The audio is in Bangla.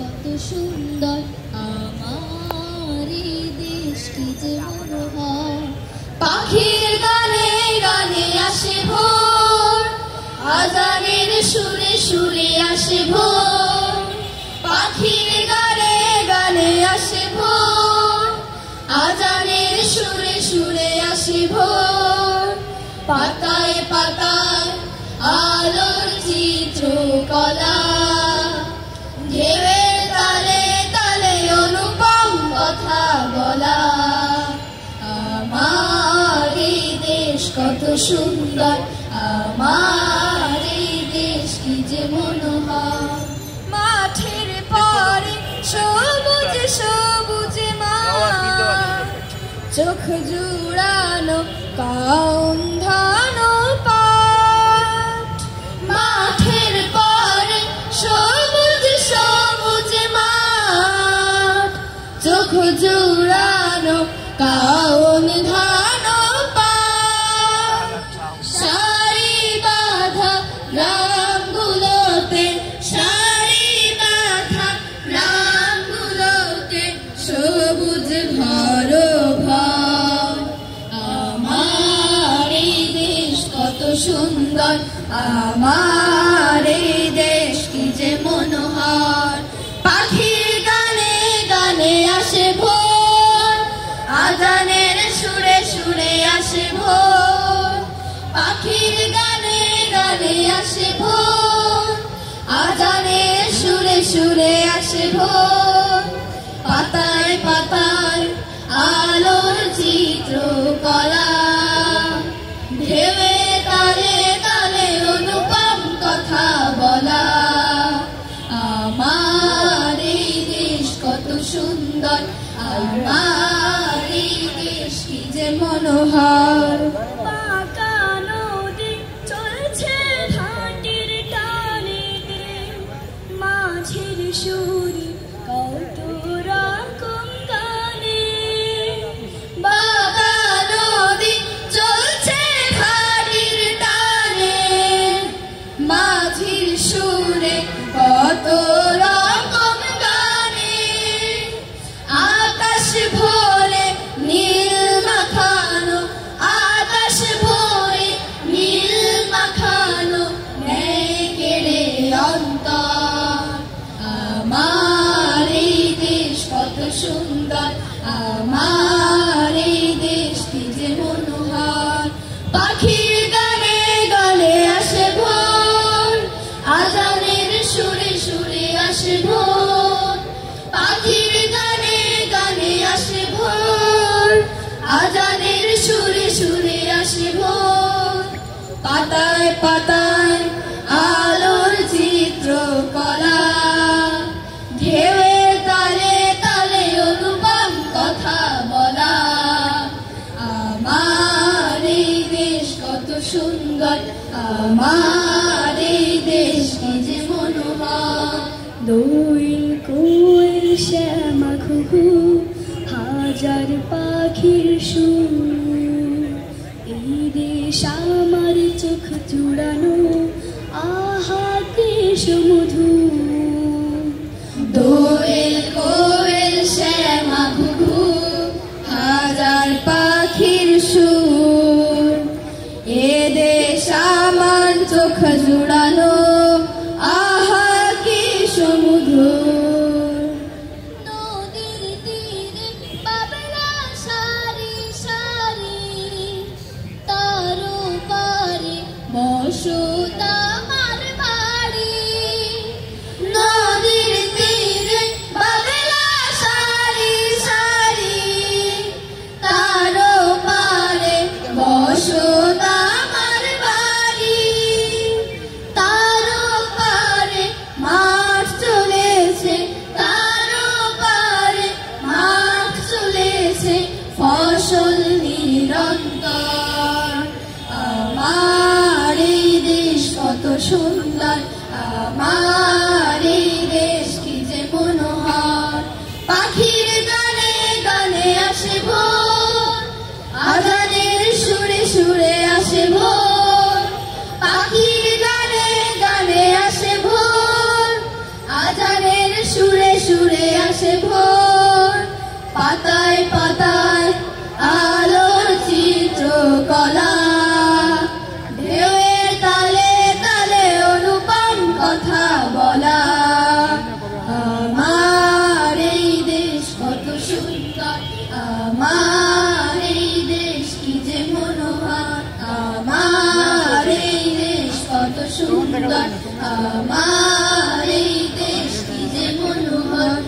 কত সুন্দর আমার এই দেশ কি যে মনোহর। পাখির গানে গানে আসে ভোর, আজানের সুরে সুরে আসে ভোর। পাখির গানে গানে আসে ভোর, আজানের সুরে সুরে আসে ভোর। পাতায় পাতায় আলোর চিত্রকলা, ঢেউয়ের তালে তালে অনুপম কথা বলা। আমার এই দেশ কত সুন্দর, আমার এই দেশ কি যে মনোহর। মাঠের পরে সবুজ সবুজ মাঠ, চোখ জুড়ানো কাউন ধান পাট। মাঠের পরে সবুজ সবুজ মাঠ, চোখ জুড়ানো কাউন ধান পাট। সারি বাঁধা গ্রামগুলোতে, সারি বাঁধা গ্রামগুলোতে সবুজ ভরভর। আমার এই দেশ কত সুন্দর, আমার এই দেশ কি যে মনোহর। পাখির গানে গানে আসে ভোর, আজানের সুরে সুরে আসে ভোর। পাখির গানে গানে আসে ভোর, আজানের সুরে সুরে আসে ভোর। পাতায় পাতায় আলোর চিত্রকলা, ঢেউয়ে তালে তালে অনুপম কথা বলা। আমার এই দেশ কত সুন্দর, আমার এই দেশ কি যে মনোহর। পাকা নদী চলছে ঘাটের টানে, মাঝের সুরে কত রকম গানে। বাঁকা নদী চলছে ঘাটের টানে, মাঝের সুরে কত রকম গানে। আকাশ ভরে নীল মাখানো, আকাশ ভরে নীল মাখানো কেড়ে অন্তর। আমার এই দেশ কত সুন্দর, আমার এই দেশ কি যে মনোহর। পাখির গানে গানে আসে ভোর, আজানের সুরে সুরে আসে ভোর। পাখির গানে গানে আসে ভোর, আজানের সুরে সুরে আসে ভোর। পাতায় পাতায় আলোর চিত্রকলা, ঢেউয়ে তালে তালে অনুপম কথা বলা। আমার এই দেশ কত সুন্দর, আমার এই দেশ কি যে মনোহর। দোয়েল কোয়েল শ্যামা ঘুঘু, হাজার পাখির সুর। এই দেশ আমার চোখ জুড়ানো, আহা দেশ মধুর। দোয়েল কোয়েল শ্যামা ঘুঘু, হাজার পাখির সুর। এ দেশ আমার চোখ জুড়ানো, আহা কি সমুধুর। নদীর তীরে বাবলা সারি সারি, তার পারে বসত আমার বাড়ি। সুরে আসে ভোর, পাতায় পাতায় আলোর চিত্রকলা, ঢেউয়ের তালে তালে অনুপম কথা বলা। আমার এই দেশ কত সুন্দর, আমার এই দেশ কি যে মনোহর, আমার এই দেশ কত সুন্দর, আমার এই দেশ কি যে মনোহর।